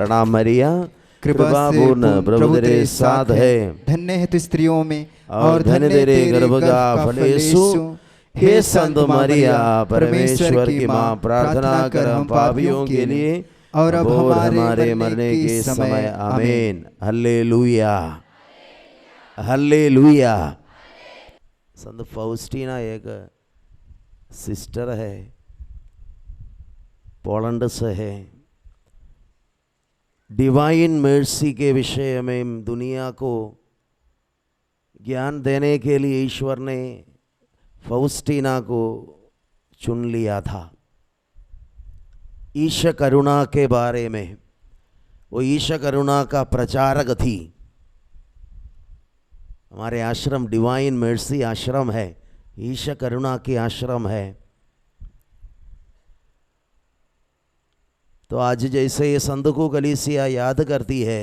प्रणाम मरिया, कृपा से पूर्ण प्रभु तेरे साथ है। धन्य है तू स्त्रियों में और धन्य तेरे गर्भ का फल यीशु। हे संत मरिया, परमेश्वर की माँ, प्रार्थना कर हम पापियों के लिए और अब हमारे मरने के समय। आमीन। Hallelujah, hallelujah. संत फाउस्टीना एक सिस्टर है, पोलैंड से है। डिवाइन मर्सी के विषय में दुनिया को ज्ञान देने के लिए ईश्वर ने फाउस्टीना को चुन लिया था। ईश करुणा के बारे में, वो ईश करुणा का प्रचारक थी। हमारे आश्रम डिवाइन मर्सी आश्रम है, ईश करुणा की आश्रम है। तो आज जैसे ये संत को कलीसिया याद करती है,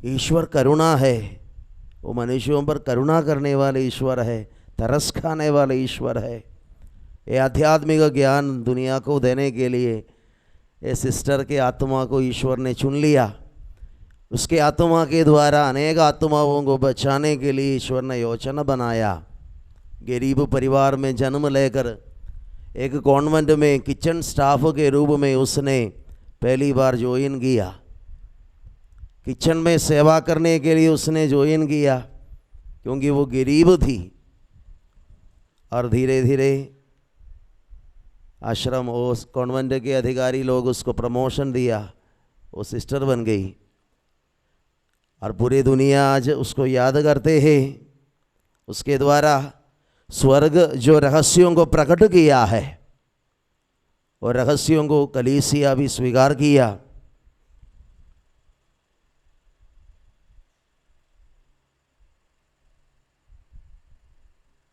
ईश्वर करुणा है, वो मनुष्यों पर करुणा करने वाले ईश्वर है, तरस खाने वाले ईश्वर है। ये आध्यात्मिक ज्ञान दुनिया को देने के लिए ये सिस्टर के आत्मा को ईश्वर ने चुन लिया। उसके आत्मा के द्वारा अनेक आत्माओं को बचाने के लिए ईश्वर ने योजना बनाया। गरीब परिवार में जन्म लेकर एक कॉन्वेंट में किचन स्टाफ के रूप में उसने पहली बार ज्वाइन किया। किचन में सेवा करने के लिए उसने ज्वाइन किया, क्योंकि वो गरीब थी। और धीरे धीरे आश्रम उस कॉन्वेंट के अधिकारी लोग उसको प्रमोशन दिया, वो सिस्टर बन गई। और पूरी दुनिया आज उसको याद करते हैं। उसके द्वारा स्वर्ग जो रहस्यों को प्रकट किया है, और रहस्यों को कलीसिया भी स्वीकार किया।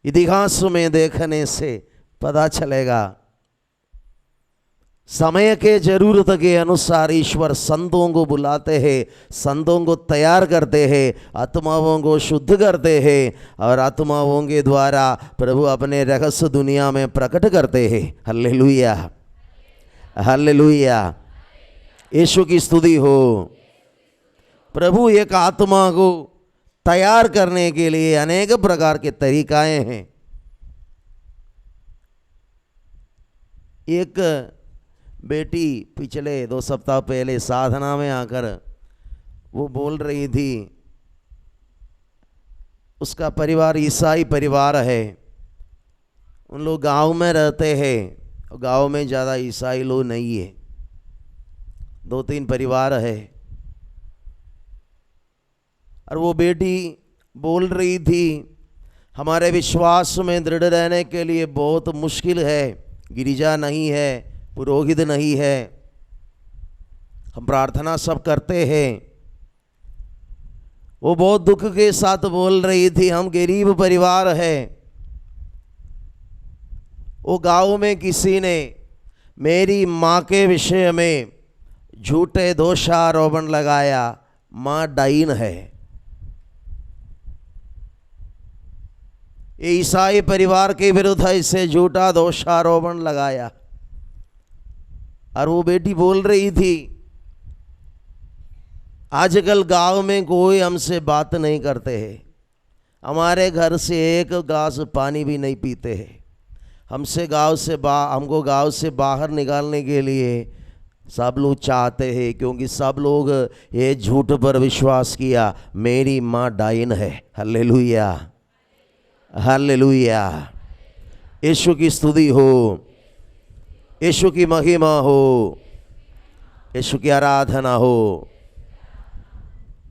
इतिहास में देखने से पता चलेगा, समय के जरूरत के अनुसार ईश्वर संतों को बुलाते हैं, संतों को तैयार करते हैं, आत्माओं को शुद्ध करते हैं, और आत्माओं के द्वारा प्रभु अपने रहस्य दुनिया में प्रकट करते हैं। Hallelujah, hallelujah. यीशु की स्तुति हो। प्रभु एक आत्मा को तैयार करने के लिए अनेक प्रकार के तरीकाएं हैं। एक बेटी पिछले 2 सप्ताह पहले साधना में आकर वो बोल रही थी, उसका परिवार ईसाई परिवार है। उन लोग गांव में रहते हैं, गांव में ज़्यादा ईसाई लोग नहीं है, 2-3 परिवार है। और वो बेटी बोल रही थी, हमारे विश्वास में दृढ़ रहने के लिए बहुत मुश्किल है, गिरिजा नहीं है, पुरोहित नहीं है, हम प्रार्थना सब करते हैं। वो बहुत दुख के साथ बोल रही थी, हम गरीब परिवार है। वो गांव में किसी ने मेरी माँ के विषय में झूठे दोषारोपण लगाया, माँ डाइन है। ईसाई परिवार के विरुद्ध इसे झूठा दोषारोपण लगाया। और वो बेटी बोल रही थी, आजकल गांव में कोई हमसे बात नहीं करते हैं, हमारे घर से एक गिलास पानी भी नहीं पीते हैं। हमको गांव से बाहर निकालने के लिए सब लोग चाहते हैं, क्योंकि सब लोग ये झूठ पर विश्वास किया, मेरी माँ डाइन है। Hallelujah, hallelujah. यीशु की स्तुति हो, यीशु की महिमा हो, यीशु की आराधना हो।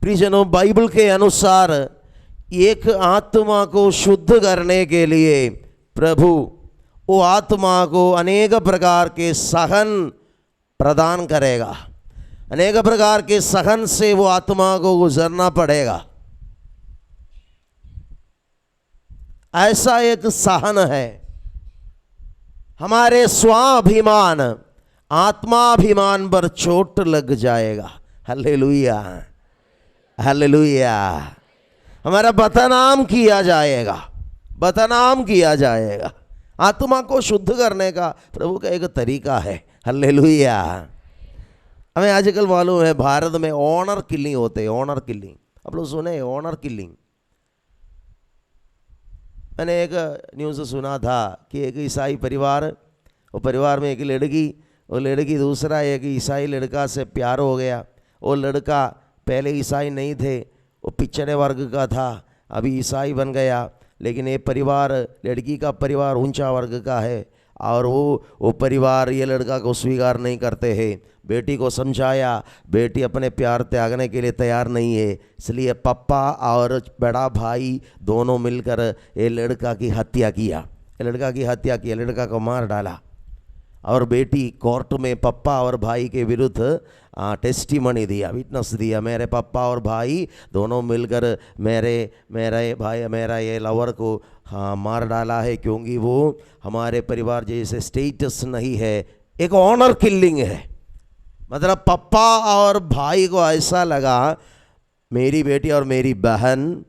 प्रियजनों, बाइबल के अनुसार एक आत्मा को शुद्ध करने के लिए प्रभु वो आत्मा को अनेक प्रकार के सहन प्रदान करेगा। अनेक प्रकार के सहन से वो आत्मा को गुजरना पड़ेगा। ऐसा एक सहन है, हमारे स्वाभिमान आत्माभिमान पर चोट लग जाएगा। Hallelujah, hallelujah. हमारा बदनाम किया जाएगा, बदनाम किया जाएगा। आत्मा को शुद्ध करने का प्रभु का एक तरीका है। हालेलुया, हमें आजकल मालूम है भारत में ऑनर किलिंग होते हैं, ऑनर किलिंग। आप लोग सुने ऑनर किलिंग? मैंने एक न्यूज़ सुना था कि एक ईसाई परिवार, वो परिवार में एक लड़की, वो लड़की दूसरा एक ईसाई लड़का से प्यार हो गया। वो लड़का पहले ईसाई नहीं थे, वो पिछड़े वर्ग का था, अभी ईसाई बन गया। लेकिन ये परिवार, लड़की का परिवार ऊंचा वर्ग का है और वो परिवार ये लड़का को स्वीकार नहीं करते हैं। बेटी को समझाया, बेटी अपने प्यार त्यागने के लिए तैयार नहीं है, इसलिए पापा और बड़ा भाई दोनों मिलकर ये लड़का की हत्या किया, लड़का को मार डाला। और बेटी कोर्ट में पापा और भाई के विरुद्ध टेस्टिमनी दिया, विटनेस दिया, मेरे पापा और भाई दोनों मिलकर मेरा ये लवर को मार डाला है, क्योंकि वो हमारे परिवार जैसे स्टेटस नहीं है। एक ऑनर किलिंग है। मतलब पापा और भाई को ऐसा लगा मेरी बेटी और मेरी बहन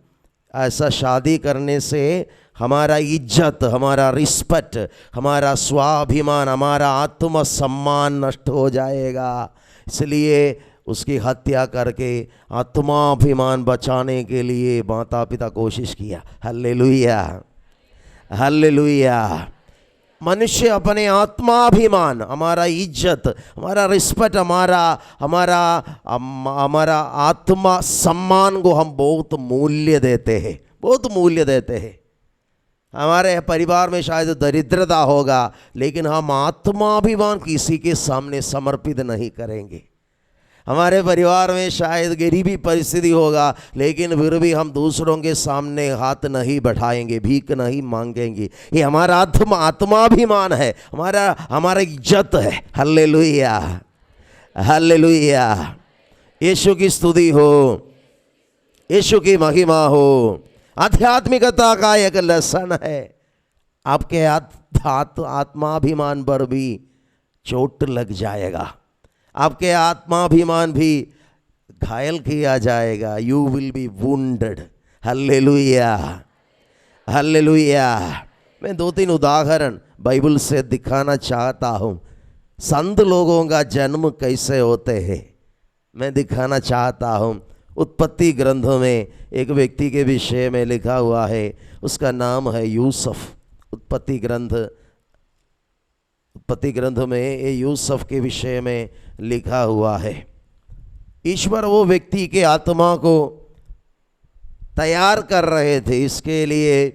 ऐसा शादी करने से हमारा इज्जत, हमारा रिस्पेक्ट, हमारा स्वाभिमान, हमारा आत्म सम्मान नष्ट हो जाएगा, इसलिए उसकी हत्या करके आत्माभिमान बचाने के लिए माता पिता कोशिश किया। Hallelujah, hallelujah. मनुष्य अपने आत्माभिमान, हमारा इज्जत, हमारा रिस्पेक्ट, हमारा आत्मा सम्मान को हम बहुत मूल्य देते हैं, बहुत मूल्य देते हैं। हमारे परिवार में शायद दरिद्रता होगा, लेकिन हम आत्माभिमान किसी के सामने समर्पित नहीं करेंगे। हमारे परिवार में शायद गरीबी परिस्थिति होगा, लेकिन फिर भी हम दूसरों के सामने हाथ नहीं बढ़ाएंगे, भीख नहीं मांगेंगे। ये हमारा आत्माभिमान है, हमारा इज्जत है। Hallelujah, hallelujah. यीशु की स्तुति हो, यीशु की महिमा हो। आध्यात्मिकता का एक लक्षण है, आपके आत्माभिमान पर भी चोट लग जाएगा, आपके आत्माभिमान भी घायल किया जाएगा। You will be wounded. Hallelujah, hallelujah. मैं 2-3 उदाहरण बाइबल से दिखाना चाहता हूँ। संत लोगों का जन्म कैसे होते हैं मैं दिखाना चाहता हूँ। उत्पत्ति ग्रंथ में एक व्यक्ति के विषय में लिखा हुआ है, उसका नाम है यूसुफ। उत्पत्ति ग्रंथ में ये यूसुफ के विषय में लिखा हुआ है। ईश्वर वो व्यक्ति के आत्मा को तैयार कर रहे थे, इसके लिए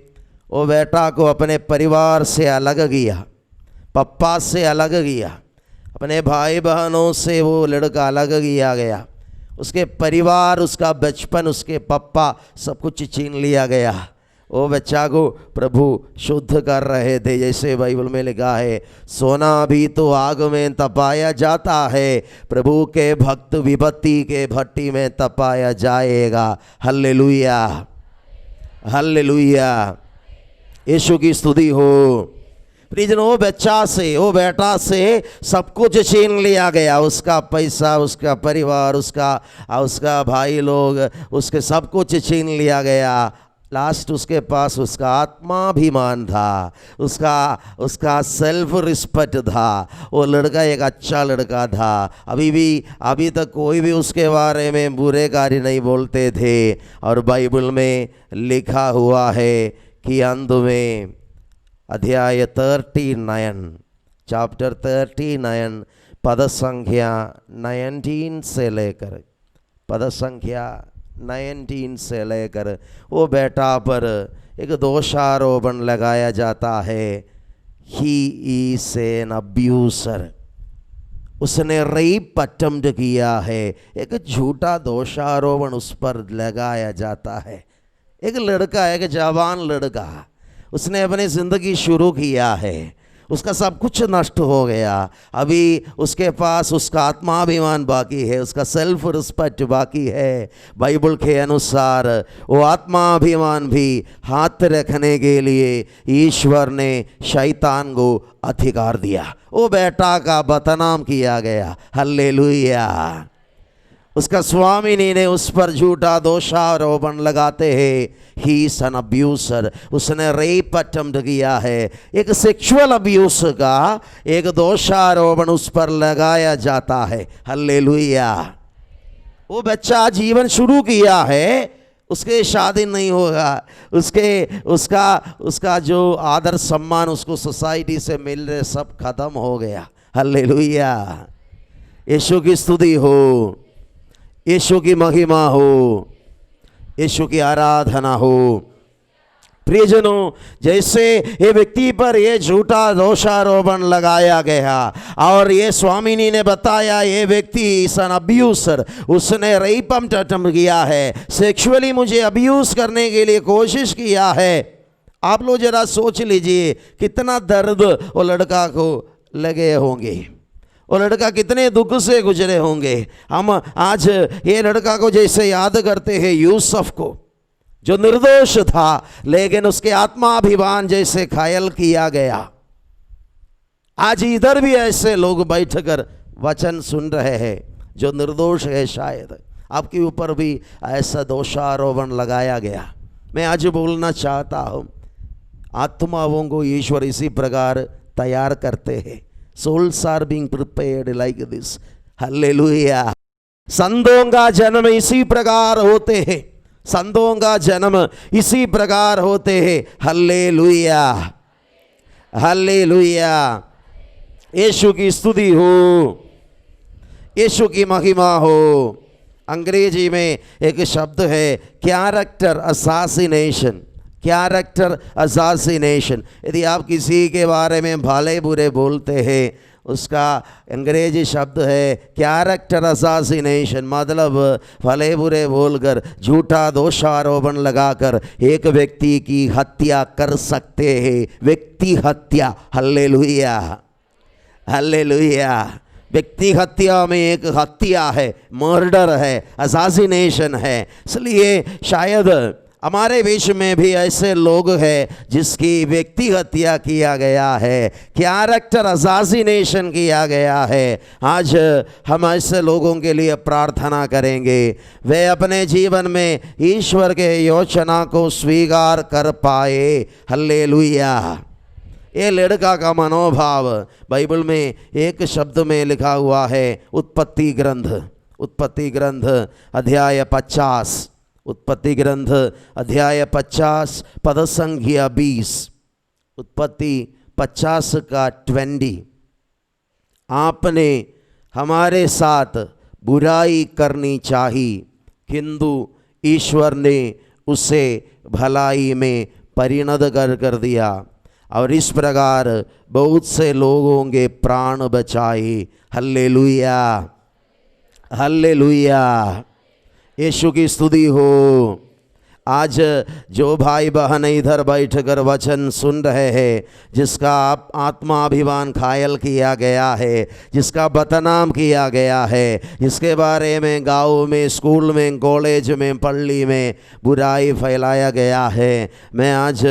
वो बेटा को अपने परिवार से अलग किया, पप्पा से अलग किया, अपने भाई बहनों से वो लड़का अलग किया गया। उसके परिवार, उसका बचपन, उसके पप्पा, सब कुछ छीन लिया गया। वो बच्चा को प्रभु शुद्ध कर रहे थे, जैसे बाइबल में लिखा है, सोना भी तो आग में तपाया जाता है, प्रभु के भक्त विपत्ति के भट्टी में तपाया जाएगा। Hallelujah, hallelujah. यीशु की स्तुति हो। प्रियजन, वो बेटा से सब कुछ छीन लिया गया, उसका पैसा, उसका परिवार, उसका भाई लोग, उसके सब कुछ छीन लिया गया। लास्ट उसके पास उसका आत्माभिमान था, उसका सेल्फ रिस्पेक्ट था। वो लड़का एक अच्छा लड़का था। अभी तक कोई भी उसके बारे में बुरे कार्य नहीं बोलते थे। और बाइबल में लिखा हुआ है कि अंत में अध्याय 39, चैप्टर 39, पद संख्या 19 से लेकर वो बेटा पर एक दोषारोपण लगाया जाता है। He is an abuser. उसने रेप अटेम्प्ट किया है। एक झूठा दोषारोपण उस पर लगाया जाता है। एक लड़का, एक जवान लड़का, उसने अपनी ज़िंदगी शुरू किया है, उसका सब कुछ नष्ट हो गया। अभी उसके पास उसका आत्माभिमान बाकी है, उसका सेल्फ रिस्पेक्ट बाकी है। बाइबल के अनुसार वो आत्माभिमान भी हाथ रखने के लिए ईश्वर ने शैतान को अधिकार दिया। वो बेटा का बदनाम किया गया। हालेलुया, उसका स्वामिनी ने उस पर झूठा दोषारोपण लगाते हैं, ही इज एन अब्यूसर, उसने रेप अटेम्प्ट किया है। एक सेक्सुअल अब्यूस का एक दोषारोपण उस पर लगाया जाता है। हालेलुया। वो बच्चा जीवन शुरू किया है, उसके शादी नहीं होगा, उसका जो आदर सम्मान उसको सोसाइटी से मिल रहे सब खत्म हो गया। हालेलुया। यीशु की स्तुति हो, यीशु की महिमा हो, यीशु की आराधना हो। प्रियजनों, जैसे ये व्यक्ति पर ये झूठा दोषारोपण लगाया गया और ये स्वामिनी ने बताया ये व्यक्ति इज एन अब्यूसर, उसने रेप अटेम्प्ट किया है, सेक्सुअली मुझे अब्यूज करने के लिए कोशिश किया है। आप लोग जरा सोच लीजिए कितना दर्द वो लड़का को लगे होंगे, वो लड़का कितने दुख से गुजरे होंगे। हम आज ये लड़का को जैसे याद करते हैं यूसुफ को, जो निर्दोष था लेकिन उसके आत्माभिमान जैसे घायल किया गया। आज इधर भी ऐसे लोग बैठकर वचन सुन रहे हैं जो निर्दोष है, शायद आपके ऊपर भी ऐसा दोषारोपण लगाया गया। मैं आज बोलना चाहता हूँ, आत्माओं को ईश्वर इसी प्रकार तैयार करते हैं। Souls are being prepared like this. Hallelujah. संतों का जन्म इसी प्रकार होते हैं, संतों का जन्म इसी प्रकार होते हैं। Hallelujah, hallelujah. यीशु की स्तुति हो, यीशु की महिमा हो। अंग्रेजी में एक शब्द है कैरेक्टर असैसिनेशन, कैरेक्टर असैसिनेशन। यदि आप किसी के बारे में भले बुरे बोलते हैं, उसका अंग्रेजी शब्द है कैरेक्टर असैसिनेशन। मतलब भले बुरे बोलकर झूठा दोषारोपण लगाकर एक व्यक्ति की हत्या कर सकते हैं, व्यक्ति हत्या। Hallelujah, hallelujah. व्यक्ति हत्या में एक हत्या है, मर्डर है, असैसिनेशन है। इसलिए शायद हमारे बीच में भी ऐसे लोग हैं जिसकी व्यक्ति हत्या किया गया है, कैरेक्टर असैसिनेशन किया गया है। आज हम ऐसे लोगों के लिए प्रार्थना करेंगे, वे अपने जीवन में ईश्वर के योजना को स्वीकार कर पाए। हालेलुया। ये लड़का का मनोभाव बाइबल में एक शब्द में लिखा हुआ है, उत्पत्ति ग्रंथ, उत्पत्ति ग्रंथ अध्याय 50, उत्पत्ति ग्रंथ अध्याय 50 पद संख्या 20, उत्पत्ति 50 का 20। आपने हमारे साथ बुराई करनी चाहिए, किंतु ईश्वर ने उसे भलाई में परिणत कर दिया और इस प्रकार बहुत से लोगों के प्राण बचाए। Hallelujah, hallelujah. यीशु की स्तुति हो। आज जो भाई बहन इधर बैठकर वचन सुन रहे हैं, जिसका आत्माभिमान घायल किया गया है, जिसका बदनाम किया गया है, जिसके बारे में गांव में, स्कूल में, कॉलेज में, पल्ली में बुराई फैलाया गया है, मैं आज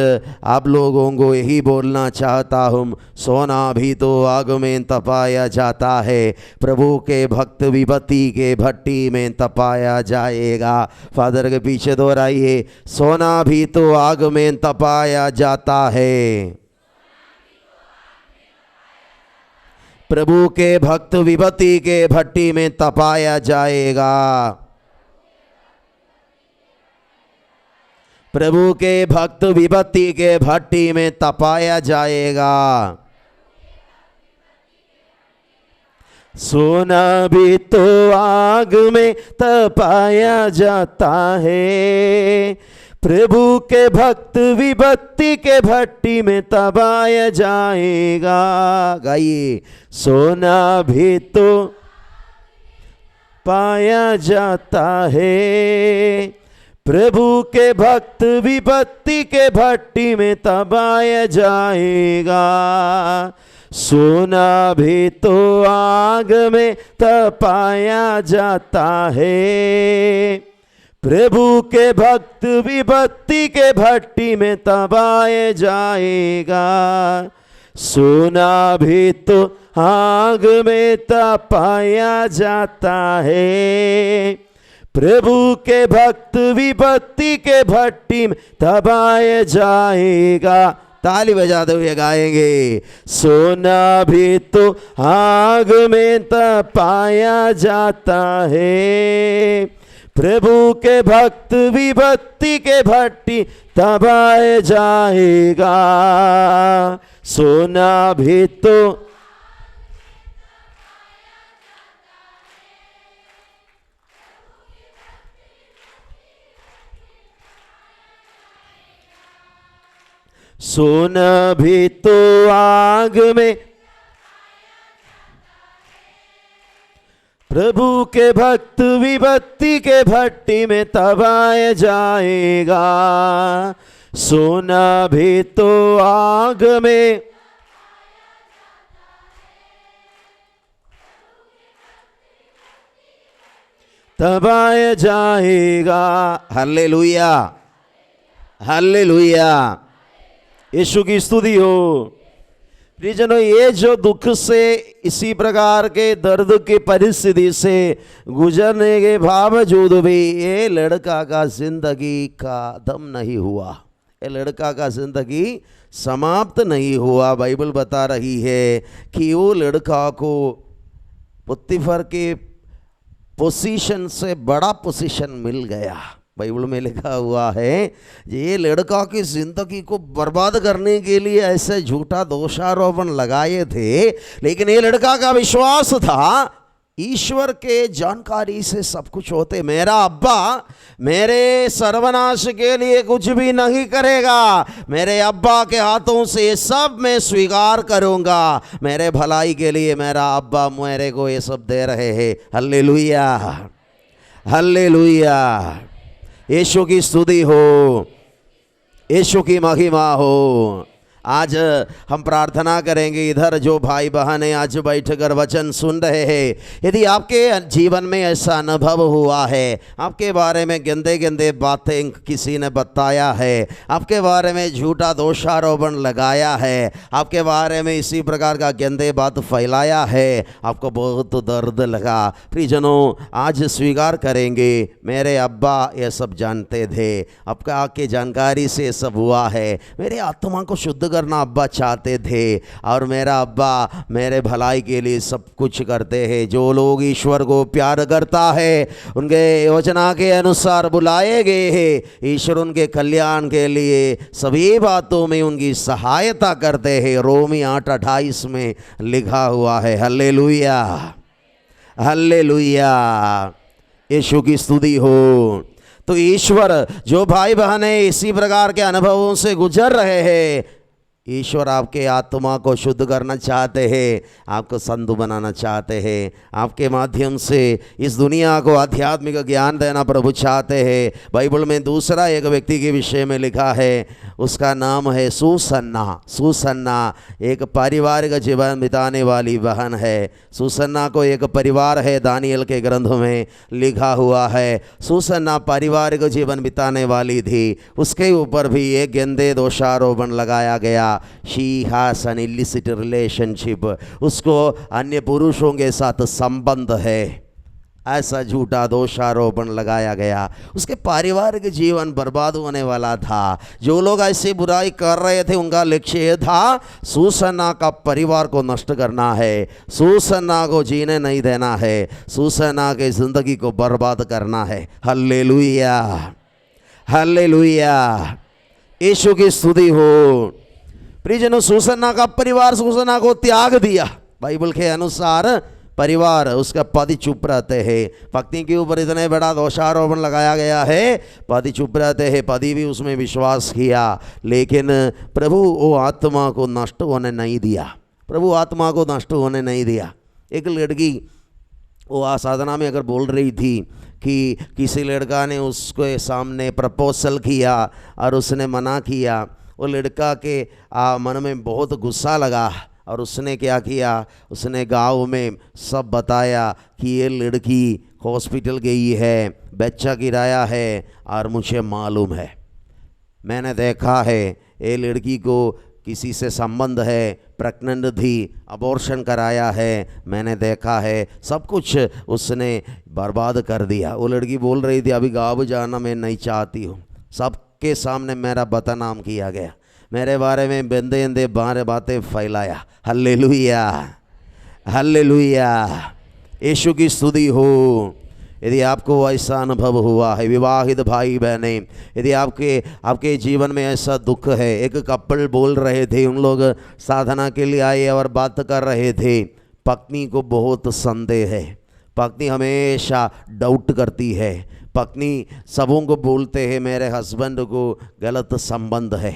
आप लोगों को यही बोलना चाहता हूँ, सोना भी तो आग में तपाया जाता है, प्रभु के भक्त विपत्ति के भट्टी में तपाया जाएगा। फादर के पीछे दोहराइए, सोना भी तो आग में तपाया जाता है, प्रभु के भक्त विपत्ति के भट्टी में तपाया जाएगा, प्रभु के भक्त विपत्ति के भट्टी में तपाया जाएगा। सोना भी तो आग में तपाया जाता है, प्रभु के भक्त विपत्ति के भट्टी में तपाया जाएगा। गाइए, सोना भी तो पाया जाता है, प्रभु के भक्त विपत्ति के भट्टी में तपाया जाएगा। सोना भी तो आग में तपाया जाता है, प्रभु के भक्त विपत्ति के भट्टी में तपाया जाएगा। सोना भी तो आग में तपाया जाता है, प्रभु के भक्त विपत्ति के भट्टी में दबाए जाएगा। ताली बजाते हुए गाएंगे, सोना भी तो आग में तपाया जाता है, प्रभु के भक्त विपत्ति के भट्टी दबाए जाएगा। सोना भी तो सोना भी तो आग में, प्रभु के भक्त विपत्ति के भट्टी में दबाए जाएगा। सोना भी तो आग में, दबाया जाएगा। हालेलुया, हालेलुया, यीशु की स्तुति हो। प्रियजनों, ये जो दुख से, इसी प्रकार के दर्द की परिस्थिति से गुजरने के बावजूद भी ये लड़का का जिंदगी खत्म नहीं हुआ, ये लड़का का जिंदगी समाप्त नहीं हुआ। बाइबल बता रही है कि वो लड़का को पुत्तीफर के पोजीशन से बड़ा पोजीशन मिल गया। बाइबल में लिखा हुआ है ये लड़का की जिंदगी को बर्बाद करने के लिए ऐसे झूठा दोषारोपण लगाए थे, लेकिन ये लड़का का विश्वास था ईश्वर के जानकारी से सब कुछ होते। मेरा अब्बा मेरे सर्वनाश के लिए कुछ भी नहीं करेगा, मेरे अब्बा के हाथों से सब मैं स्वीकार करूंगा, मेरे भलाई के लिए मेरा अब्बा मेरे को ये सब दे रहे हैं। हल्लेलुया, हल्लेलुया, यीशु की स्तुति हो, यीशु की महिमा हो। आज हम प्रार्थना करेंगे, इधर जो भाई बहन है आज बैठकर वचन सुन रहे हैं, यदि आपके जीवन में ऐसा अनुभव हुआ है, आपके बारे में गंदे गंदे बातें किसी ने बताया है, आपके बारे में झूठा दोषारोपण लगाया है, आपके बारे में इसी प्रकार का गंदे बात फैलाया है, आपको बहुत दर्द लगा, प्रियजनों आज स्वीकार करेंगे मेरे अब्बा ये सब जानते थे, आपका आके जानकारी से सब हुआ है, मेरे आत्मा को शुद्ध करना अब्बा चाहते थे और मेरा अब्बा मेरे भलाई के लिए सब कुछ करते हैं। जो लोग ईश्वर को प्यार करता है उनके योजना के अनुसार बुलाए गए हैं, ईश्वर उनके कल्याण के लिए सभी बातों में उनकी सहायता करते हैं। रोमी 8:28 में लिखा हुआ है। हल्लेलुया, हल्लेलुया, यीशु की स्तुति हो। तो ईश्वर, जो भाई बहन है इसी प्रकार के अनुभवों से गुजर रहे हैं, ईश्वर आपके आत्मा को शुद्ध करना चाहते हैं, आपको संत बनाना चाहते हैं, आपके माध्यम से इस दुनिया को आध्यात्मिक ज्ञान देना प्रभु चाहते हैं। बाइबल में दूसरा एक व्यक्ति के विषय में लिखा है, उसका नाम है सुसन्ना। सुसन्ना एक पारिवारिक जीवन बिताने वाली बहन है। सुसन्ना को एक परिवार है, दानियल के ग्रंथ में लिखा हुआ है। सुसन्ना पारिवारिक जीवन बिताने वाली थी, उसके ऊपर भी एक गंदे दोषारोपण लगाया गया। She has an illicit relationship, उसको अन्य पुरुषों के साथ संबंध है, ऐसा झूठा दोषारोपण लगाया गया। उसके पारिवारिक जीवन बर्बाद होने वाला था। जो लोग ऐसी बुराई कर रहे थे उनका लक्ष्य यह था सुसन्ना का परिवार को नष्ट करना है, सुसन्ना को जीने नहीं देना है, सुसन्ना के जिंदगी को बर्बाद करना है। हल्लेलुया, हल्लेलुया, यीशु की स्तुति हो। प्रियजनों, सुसन्ना का परिवार सुसन्ना को त्याग दिया। बाइबल के अनुसार परिवार उसका पति चुप रहते हैं। पत्नी के ऊपर इतने बड़ा दोषारोपण लगाया गया है, पति चुप रहते हैं, पति भी उसमें विश्वास किया, लेकिन प्रभु वो आत्मा को नष्ट होने नहीं दिया, प्रभु आत्मा को नष्ट होने नहीं दिया। एक लड़की वो साधना में अगर बोल रही थी कि किसी लड़का ने उसके सामने प्रपोजल किया और उसने मना किया, वो लड़का के मन में बहुत गुस्सा लगा और उसने क्या किया, उसने गांव में सब बताया कि ये लड़की हॉस्पिटल गई है, बच्चा गिराया है और मुझे मालूम है, मैंने देखा है, ये लड़की को किसी से संबंध है, प्रेग्नेंट थी, अबॉर्शन कराया है, मैंने देखा है, सब कुछ उसने बर्बाद कर दिया। वो लड़की बोल रही थी अभी गाँव जाना मैं नहीं चाहती हूँ। सबके सामने मेरा बदनाम किया गया, मेरे बारे में बंदे बंदे बारे बातें फैलाया। हालेलुया, हालेलुया, यीशु की स्तुति हो। यदि आपको ऐसा अनुभव हुआ है, विवाहित भाई बहने, यदि आपके जीवन में ऐसा दुख है। एक कपल बोल रहे थे, उन लोग साधना के लिए आए और बात कर रहे थे, पत्नी को बहुत संदेह है, पत्नी हमेशा डाउट करती है, पत्नी सबों को बोलते हैं मेरे हस्बैंड को गलत संबंध है।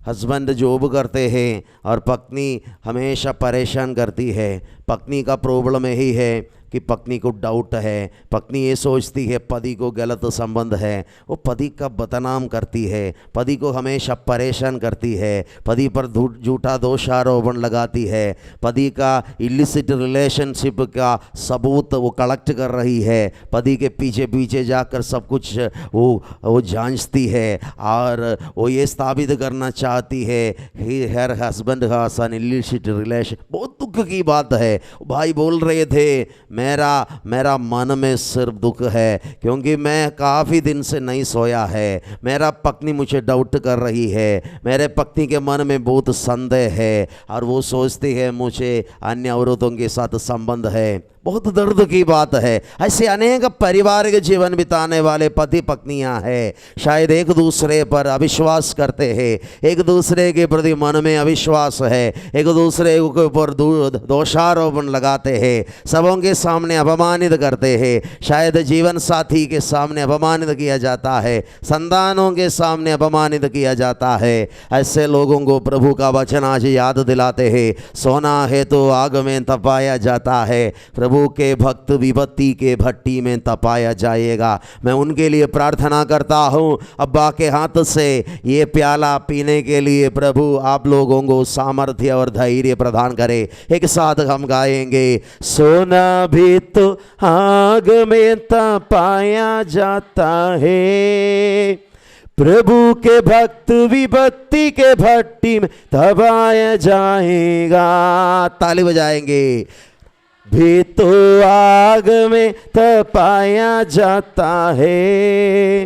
हस्बैंड जॉब करते हैं और पत्नी हमेशा परेशान करती है। पत्नी का प्रॉब्लम यही है कि पत्नी को डाउट है, पत्नी ये सोचती है पति को गलत संबंध है, वो पति का बदनाम करती है, पति को हमेशा परेशान करती है, पति पर झूठा दोषारोपण लगाती है, पति का इलिसिट रिलेशनशिप का सबूत वो कलेक्ट कर रही है, पति के पीछे पीछे जाकर सब कुछ वो जांचती है और वो ये साबित करना चाहती है ही her husband has an illicit relation. बहुत दुख की बात है। भाई बोल रहे थे मेरा मन में सिर्फ दुख है क्योंकि मैं काफ़ी दिन से नहीं सोया है, मेरा पत्नी मुझे डाउट कर रही है, मेरे पत्नी के मन में बहुत संदेह है और वो सोचती है मुझे अन्य औरतों के साथ संबंध है। बहुत दर्द की बात है। ऐसे अनेक पारिवारिक जीवन बिताने वाले पति पत्नियां हैं, शायद एक दूसरे पर अविश्वास करते हैं, एक दूसरे के प्रति मन में अविश्वास है, एक दूसरे के ऊपर दोषारोपण लगाते हैं, सबों के सामने अपमानित करते हैं, शायद जीवन साथी के सामने अपमानित किया जाता है, संतानों के सामने अपमानित किया जाता है। ऐसे लोगों को प्रभु का वचन आज याद दिलाते हैं, सोना है तो आग में तपाया जाता है, प्रभु के भक्त विपत्ति के भट्टी में तपाया जाएगा। मैं उनके लिए प्रार्थना करता हूँ, अब्बा के हाथ से ये प्याला पीने के लिए प्रभु आप लोगों को सामर्थ्य और धैर्य प्रदान करे। एक साथ हम गाएंगे, सोना भी तो आग में तपाया जाता है, प्रभु के भक्त विपत्ति के भट्टी में तपाया जाएगा। ताली बजाएंगे। भी तो आग में तपाया जाता है,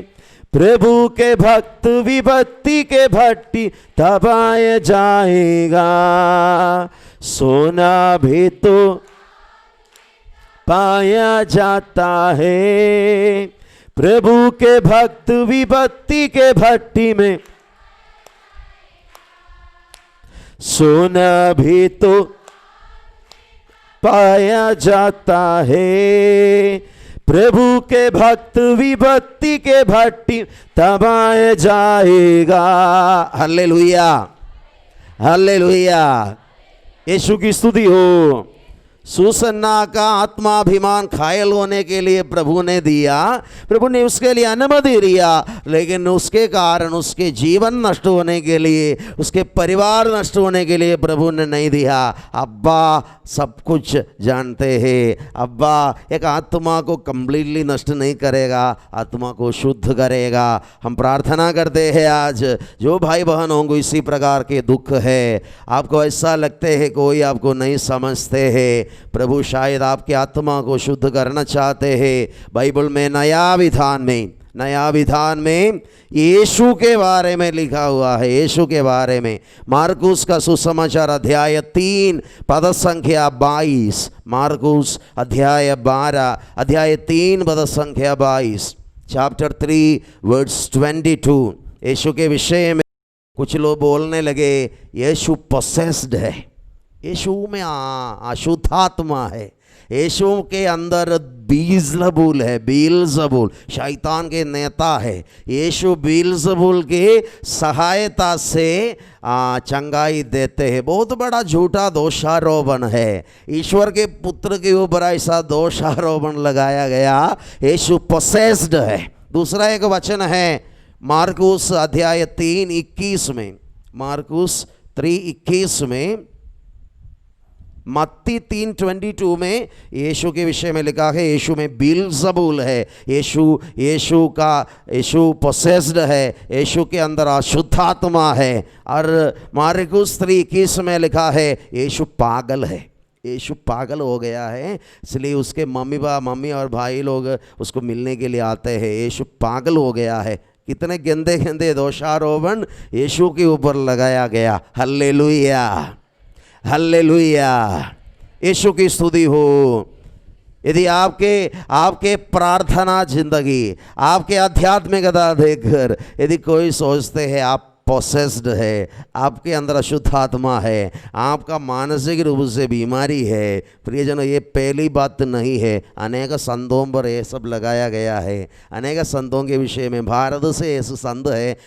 प्रभु के भक्त विपत्ति के भट्टी तपाया जाएगा। सोना भी तो पाया जाता है, प्रभु के भक्त विपत्ति के भट्टी में। सोना भी तो पाया जाता है, प्रभु के भक्त विपत्ति के भट्टी तपाया जाएगा। हालेलुया, हालेलुया, यीशु की स्तुति हो। सुसन्ना का आत्माभिमान घायल होने के लिए प्रभु ने दिया, प्रभु ने उसके लिए अनुमति दिया, लेकिन उसके कारण उसके जीवन नष्ट होने के लिए, उसके परिवार नष्ट होने के लिए प्रभु ने नहीं दिया। अब्बा सब कुछ जानते हैं, अब्बा एक आत्मा को कंप्लीटली नष्ट नहीं करेगा, आत्मा को शुद्ध करेगा। हम प्रार्थना करते हैं आज जो भाई बहनों को इसी प्रकार के दुख है, आपको ऐसा लगते है कोई आपको नहीं समझते हैं, प्रभु शायद आपकी आत्मा को शुद्ध करना चाहते हैं। बाइबल में नया विधान में यीशु के बारे में लिखा हुआ है, यीशु के बारे में। मार्कुस का सुसमाचार अध्याय 3 पद संख्या 22, मार्कुस अध्याय 3 पद संख्या 22, चैप्टर 3 वर्स 22। यीशु के विषय में कुछ लोग बोलने लगे यीशु पोसेस्ड है, यीशु में अशुद्ध आत्मा है, यीशु के अंदर बीलज़बूल है, बीलज़बूल शैतान के नेता है। यीशु बीलज़बूल के सहायता से चंगाई देते हैं। बहुत बड़ा झूठा दोषारोपण है, ईश्वर के पुत्र के ऊपर ऐसा दोषारोपण लगाया गया, यीशु पोसेस्ड है। दूसरा एक वचन है मार्कुस अध्याय 3:21 में, मार्कुस 3:21 में मत्ती 3:22 में यीशु के विषय में लिखा है, यीशु में बिलजबूल है, यीशु पोसेस्ड है, यीशु के अंदर अशुद्ध आत्मा है। और मार्कुस 3:21 में लिखा है यीशु पागल है, यीशु पागल हो गया है, इसलिए उसके मम्मी और भाई लोग उसको मिलने के लिए आते हैं। यीशु पागल हो गया है। कितने गंदे गंदे दोषारोपण यीशु के ऊपर लगाया गया। हल्लेलुया, हल्लेलुया, यीशु की स्तुति हो। यदि आपके प्रार्थना जिंदगी, आपके आध्यात्मिकता देखकर यदि कोई सोचते हैं आप पोसेस्ड है, आपके अंदर अशुद्ध आत्मा है, आपका मानसिक रूप से बीमारी है, प्रियजनों, ये पहली बात नहीं है। अनेक संतों पर ये सब लगाया गया है। अनेक संतों के विषय में भारत से ऐसे संत है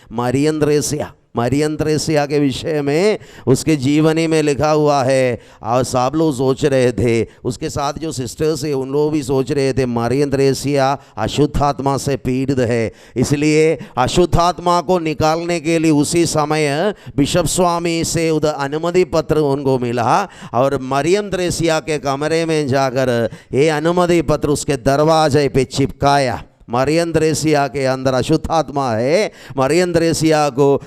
मरियम त्रेसिया के विषय में उसके जीवनी में लिखा हुआ है। और सब लोग सोच रहे थे, उसके साथ जो सिस्टर्स है उन लोग भी सोच रहे थे मरियम त्रेसिया अशुद्ध आत्मा से पीड़ित है, इसलिए अशुद्ध आत्मा को निकालने के लिए उसी समय बिशप स्वामी से उधर अनुमति पत्र उनको मिला और मरियम त्रेसिया के कमरे में जाकर ये अनुमति पत्र उसके दरवाजे पे चिपकाया। मरियम त्रेसिया के अंदर अशुद्ध आत्मा है, मरियम त्रेसिया को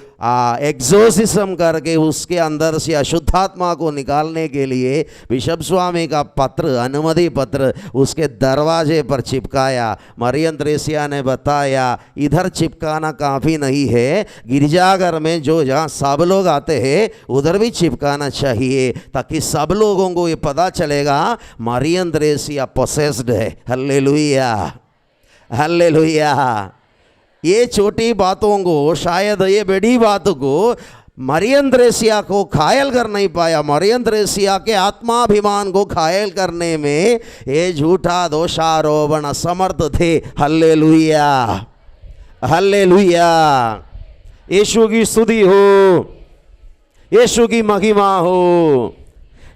एक्सोसिज्म करके उसके अंदर से अशुद्ध आत्मा को निकालने के लिए बिशप स्वामी का पत्र, अनुमति पत्र उसके दरवाजे पर चिपकाया। मरियम त्रेसिया ने बताया इधर चिपकाना काफ़ी नहीं है, गिरजाघर में जहाँ सब लोग आते हैं उधर भी चिपकाना चाहिए, ताकि सब लोगों को ये पता चलेगा मरियम त्रेसिया पोसेस्ड है। Hallelujah, hallelujah. ये छोटी बातों को, शायद ये बड़ी बातों को मरियम त्रेसिया को घायल कर नहीं पाया। मरियम त्रेसिया के आत्माभिमान को घायल करने में ये झूठा दोषारोपण असमर्थ थे। हल्लेलुया, हल्लेलुया, यीशु की स्तुति हो, यीशु की महिमा हो।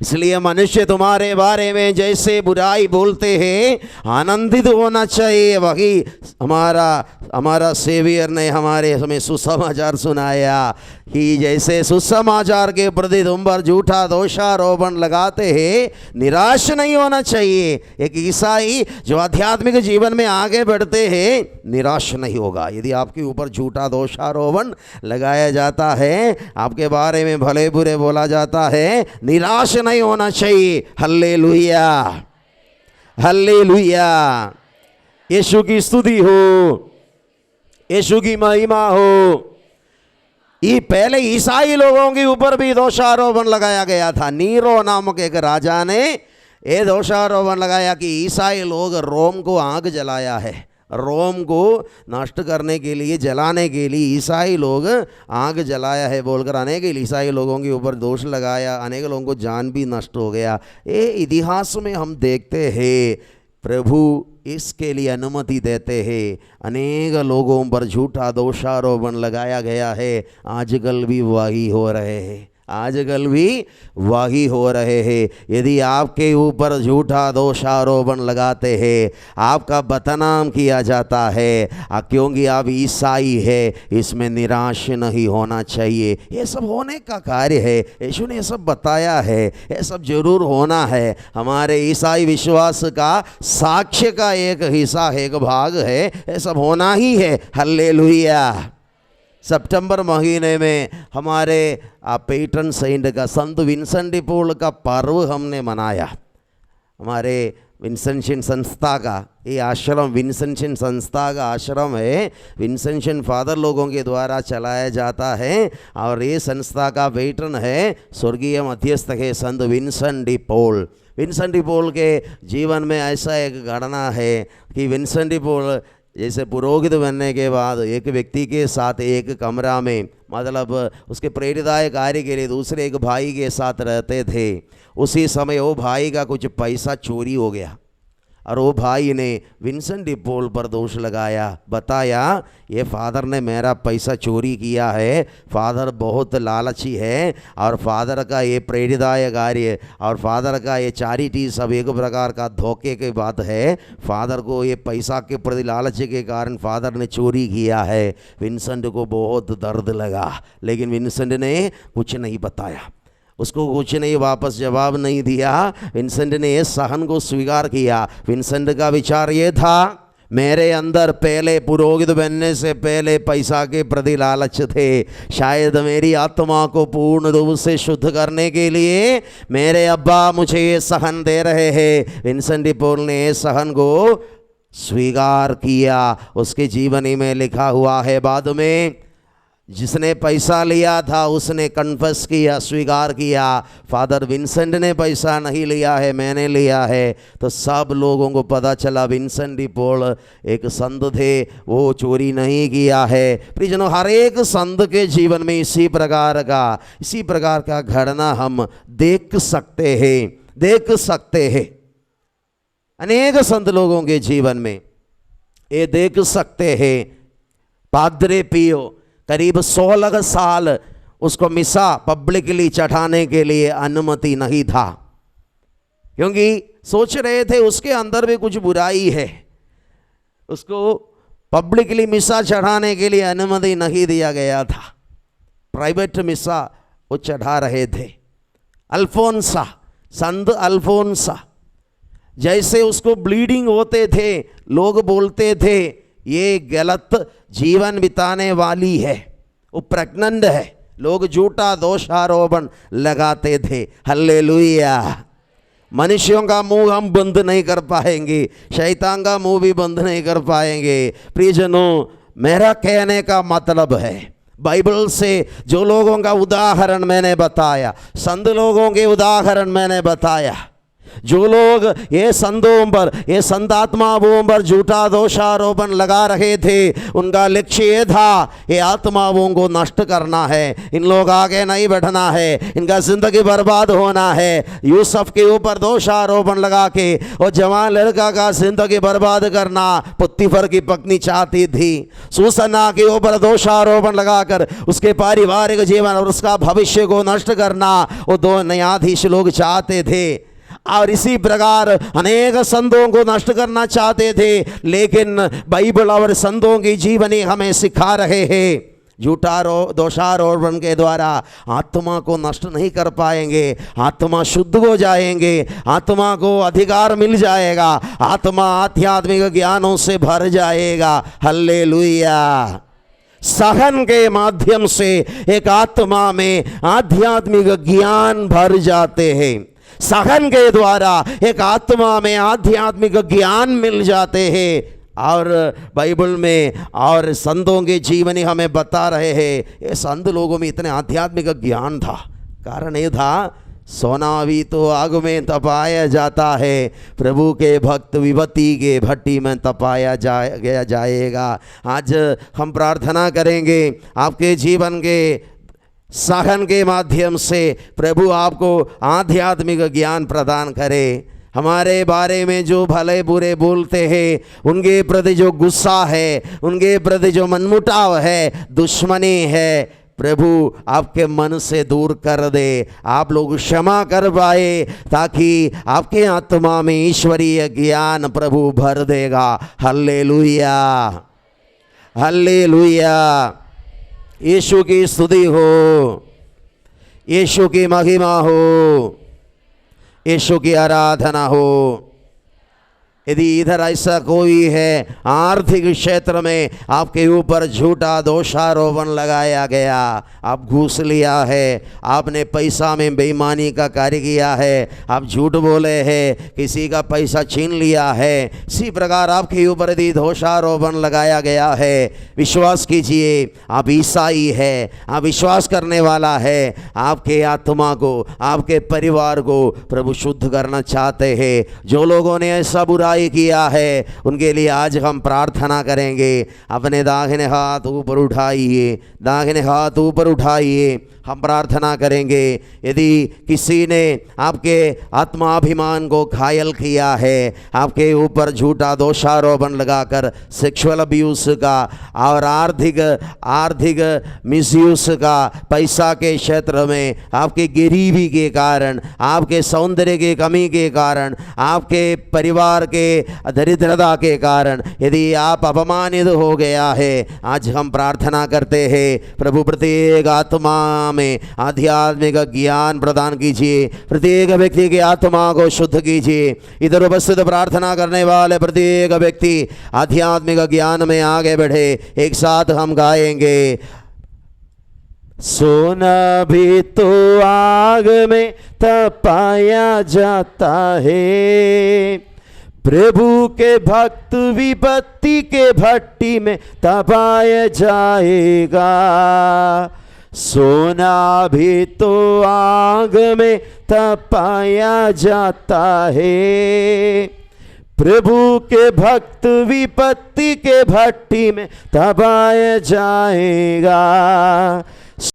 इसलिए मनुष्य तुम्हारे बारे में जैसे बुराई बोलते हैं आनंदित होना चाहिए। वही हमारा सेवियर ने हमें सुसमाचार सुनाया कि जैसे सुसमाचार के प्रति तुम पर झूठा दोषारोपण लगाते हैं, निराश नहीं होना चाहिए। एक ईसाई जो आध्यात्मिक जीवन में आगे बढ़ते हैं निराश नहीं होगा। यदि आपके ऊपर झूठा दोषारोपण लगाया जाता है, आपके बारे में भले बुरे बोला जाता है, निराश नहीं होना चाहिए। हल्लेलुया, हल्लेलुया, यीशु की स्तुति हो, यीशु की महिमा हो। ये पहले ईसाई लोगों के ऊपर भी दोषारोपण लगाया गया था। नीरो नामक एक राजा ने ये दोषारोपण लगाया कि ईसाई लोग रोम को आग जलाया है, रोम को नष्ट करने के लिए, जलाने के लिए ईसाई लोग आग जलाया है बोलकर अनेक ईसाई लोगों के ऊपर दोष लगाया, अनेक लोगों को जान भी नष्ट हो गया। ये इतिहास में हम देखते हैं प्रभु इसके लिए अनुमति देते हैं। अनेक लोगों पर झूठा दोषारोपण लगाया गया है, आजकल भी वही हो रहे हैं, आजकल भी वही हो रहे हैं। यदि आपके ऊपर झूठा दोषारोपण लगाते हैं, आपका बदनाम किया जाता है क्योंकि आप ईसाई है, इसमें निराश नहीं होना चाहिए। ये सब होने का कार्य है, यीशु ने ये सब बताया है, ये सब जरूर होना है। हमारे ईसाई विश्वास का साक्ष्य का एक हिस्सा, एक भाग है, ये सब होना ही है। हल्लेलुया। सितंबर महीने में हमारे पैटर्न सेंट का, संत विंसेंट डी पॉल का पर्व हमने मनाया। हमारे विंसेंशियन संस्था का ये आश्रम, विंसेंशियन संस्था का आश्रम है, विंसेंशियन फादर लोगों के द्वारा चलाया जाता है। और ये संस्था का पैटर्न है स्वर्गीय मध्यस्थ है संत Vincent D Paul. Vincent D Paul के जीवन में ऐसा एक घटना है कि विंसेंट डी पॉल जैसे पुरोहित बनने के बाद एक व्यक्ति के साथ एक कमरा में, मतलब उसके प्रेरिताय कार्य के लिए दूसरे एक भाई के साथ रहते थे। उसी समय वो भाई का कुछ पैसा चोरी हो गया और वो भाई ने विंसेंट डी पॉल पर दोष लगाया, बताया ये फादर ने मेरा पैसा चोरी किया है, फादर बहुत लालची है और फादर का ये प्रेरिताय कार्य और फादर का ये चैरिटी सब एक प्रकार का धोखे की बात है। फादर को ये पैसा के प्रति लालच के कारण फादर ने चोरी किया है। विंसेंट को बहुत दर्द लगा, लेकिन विंसेंट ने कुछ नहीं बताया। उसको कुछ नहीं वापस जवाब नहीं दिया। विंसेंट ने इस सहन को स्वीकार किया। विंसेंट का विचार ये था, मेरे अंदर पहले पुरोहित बनने से पहले पैसा के प्रति लालच थे। शायद मेरी आत्मा को पूर्ण रूप से शुद्ध करने के लिए मेरे अब्बा मुझे ये सहन दे रहे हैं। विंसेंट डी पॉल ने इस सहन को स्वीकार किया। उसके जीवनी में लिखा हुआ है, बाद में जिसने पैसा लिया था उसने कन्फेस किया, स्वीकार किया, फादर विंसेंट ने पैसा नहीं लिया है, मैंने लिया है। तो सब लोगों को पता चला विंसेंट डी पॉल एक संत थे, वो चोरी नहीं किया है। प्रियजनों, हर एक संत के जीवन में इसी प्रकार का घटना हम देख सकते हैं। अनेक संत लोगों के जीवन में ये देख सकते हैं। पाद्रे पियो करीब 16 साल उसको मिसा पब्लिकली चढ़ाने के लिए अनुमति नहीं था, क्योंकि सोच रहे थे उसके अंदर भी कुछ बुराई है। उसको पब्लिकली मिसा चढ़ाने के लिए अनुमति नहीं दिया गया था। प्राइवेट मिसा वो चढ़ा रहे थे। अल्फोंसा, संत अल्फोंसा, जैसे उसको ब्लीडिंग होते थे, लोग बोलते थे ये गलत जीवन बिताने वाली है, वो प्रेग्नेंट है, लोग झूठा दोषारोपण लगाते थे। हल्लेलुया। मनुष्यों का मुंह हम बंद नहीं कर पाएंगे, शैतान का मुंह भी बंद नहीं कर पाएंगे। प्रियजनों, मेरा कहने का मतलब है, बाइबल से जो लोगों का उदाहरण मैंने बताया, संत लोगों के उदाहरण मैंने बताया, जो लोग ये संतों पर, ये संत आत्माओं पर झूठा दोषारोपण लगा रहे थे, उनका लक्ष्य ये था, ये आत्माओं को नष्ट करना है, इन लोग आगे नहीं बढ़ना है, इनका जिंदगी बर्बाद होना है। यूसुफ के ऊपर दोषारोपण लगा के और जवान लड़का का जिंदगी बर्बाद करना पुत्तीफर की पत्नी चाहती थी। सुसन्ना के ऊपर दोषारोपण लगाकर उसके पारिवारिक जीवन और उसका भविष्य को नष्ट करना वो दो न्यायाधीश लोग चाहते थे। और इसी प्रकार अनेक संतों को नष्ट करना चाहते थे। लेकिन बाइबल और संतों की जीवनी हमें सिखा रहे हैं, झूठा दोषारोपण के द्वारा आत्मा को नष्ट नहीं कर पाएंगे, आत्मा शुद्ध हो जाएंगे, आत्मा को अधिकार मिल जाएगा, आत्मा आध्यात्मिक ज्ञानों से भर जाएगा। हल्लेलुया। सहन के माध्यम से एक आत्मा में आध्यात्मिक ज्ञान भर जाते हैं। सहन के द्वारा एक आत्मा में आध्यात्मिक ज्ञान मिल जाते हैं। और बाइबल में और संतों के जीवनी हमें बता रहे हैं, ये संत लोगों में इतने आध्यात्मिक ज्ञान था। कारण ये था, सोना भी तो आग में तपाया जाता है, प्रभु के भक्त विभूति के भट्टी में तपाया जाएगा। आज हम प्रार्थना करेंगे आपके जीवन के सहन के माध्यम से प्रभु आपको आध्यात्मिक ज्ञान प्रदान करे। हमारे बारे में जो भले बुरे बोलते हैं, उनके प्रति जो गुस्सा है, उनके प्रति जो मनमुटाव है, दुश्मनी है, प्रभु आपके मन से दूर कर दे। आप लोग क्षमा कर पाए, ताकि आपके आत्मा में ईश्वरीय ज्ञान प्रभु भर देगा। Hallelujah, hallelujah. यीशु की स्तुति हो, यीशु की महिमा हो, यीशु की आराधना हो। यदि इधर ऐसा कोई है, आर्थिक क्षेत्र में आपके ऊपर झूठा दोषारोपण लगाया गया, आप घूस लिया है, आपने पैसा में बेईमानी का कार्य किया है, आप झूठ बोले हैं, किसी का पैसा छीन लिया है, इसी प्रकार आपके ऊपर यदि दोषारोपण लगाया गया है, विश्वास कीजिए, आप ईसाई है, आप विश्वास करने वाला है, आपके आत्मा को, आपके परिवार को प्रभु शुद्ध करना चाहते हैं। जो लोगों ने ऐसा बुरा किया है, उनके लिए आज हम प्रार्थना करेंगे। अपने दाहिने हाथ ऊपर उठाइए, दाहिने हाथ ऊपर उठाइए, हम प्रार्थना करेंगे। यदि किसी ने आपके आत्माभिमान को घायल किया है, आपके ऊपर झूठा दोषारोपण लगाकर सेक्सुअल अब्यूज का और आर्थिक मिसयूज का, पैसा के क्षेत्र में आपके गरीबी के कारण, आपके सौंदर्य की कमी के कारण, आपके परिवार के दरिद्रता के कारण यदि आप अपमानित हो गया है, आज हम प्रार्थना करते हैं प्रभु प्रत्येक आत्मा में आध्यात्मिक ज्ञान प्रदान कीजिए। प्रत्येक व्यक्ति की आत्मा को शुद्ध कीजिए। इधर उपस्थित प्रार्थना करने वाले प्रत्येक व्यक्ति आध्यात्मिक ज्ञान में आगे बढ़े। एक साथ हम गाएंगे, सोना भी तो आग में तपाया जाता है, प्रभु के भक्त विपत्ति के भट्टी में तपाया जाएगा। सोना भी तो आग में तपाया जाता है, प्रभु के भक्त विपत्ति के भट्टी में तपाया जाएगा।